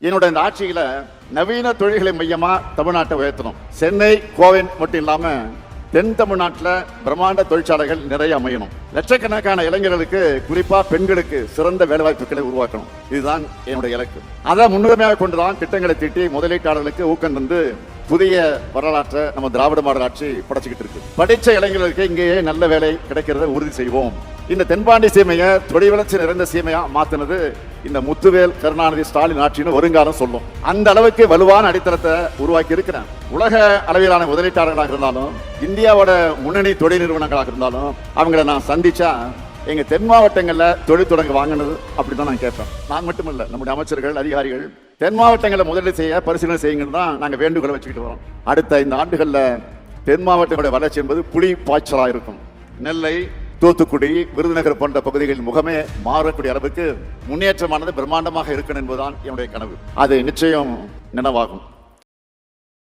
என்னோட இந்த ஆட்சியில நவீன தொழில்களை மையமா தமிழ்நாட்டை உயர்த்தணும். சென்னை, கோவை மட்டும் இல்லாம தென் தமிழ்நாட்டில் பிரம்மாண்ட தொழிற்சாலைகள் நிறைய அமையணும். லட்சக்கணக்கான இளைஞர்களுக்கு, குறிப்பா பெண்களுக்கு சிறந்த வேலைவாய்ப்புகளை உருவாக்கணும். இதுதான் என்னுடைய இலக்கு. அதை முன்னுரிமையாக கொண்டுதான் திட்டங்களை தீட்டி முதலீட்டாளர்களுக்கு ஊக்கம் தந்து புதிய வரலாற்றை நம்ம திராவிட மாடல் ஆட்சி படைச்சுக்கிட்டு இருக்கு. படிச்ச இளைஞர்களுக்கு இங்கேயே நல்ல வேலை கிடைக்கிறத உறுதி செய்வோம். இந்த தென்பாண்டி சீமையை தொழில் வளர்ச்சி நிறைந்த சீமையா மாத்தினது இந்த முத்துவேல் கருணாநிதி ஸ்டாலின் ஆட்சின்னு வருங்காலம் சொல்லும். அந்த அளவுக்கு வலுவான அடித்தளத்தை உருவாக்கி இருக்கிறேன். உலக அளவிலான முதலீட்டாளர்களாக இருந்தாலும், இந்தியாவோட முன்னணி தொழில் நிறுவனங்களாக இருந்தாலும், அவங்கள நான் சந்திச்சா எங்க தென் மாவட்டங்கள்ல தொழில் தொடங்க வாங்கினது அப்படிதான் நான் கேட்பேன். நான் மட்டுமல்ல, நம்முடைய அமைச்சர்கள், அதிகாரிகள் தென் மாவட்டங்களில் முதலீடு செய்ய பரிசீலனை செய்யுங்கன்னு தான் நாங்கள் வேண்டுகோளை வச்சுக்கிட்டு வரோம். அடுத்த இந்த ஆண்டுகளில் தென் மாவட்டங்களுடைய வளர்ச்சி என்பது புலி பாய்ச்சலாக இருக்கும். நெல்லை, தூத்துக்குடி, விருதுநகர் போன்ற பகுதிகளில் முகமே மாறக்கூடிய அளவுக்கு முன்னேற்றமானது பிரம்மாண்டமாக இருக்கணும் என்பதுதான் என்னுடைய கனவு. அது நிச்சயம் நினைவாகும்.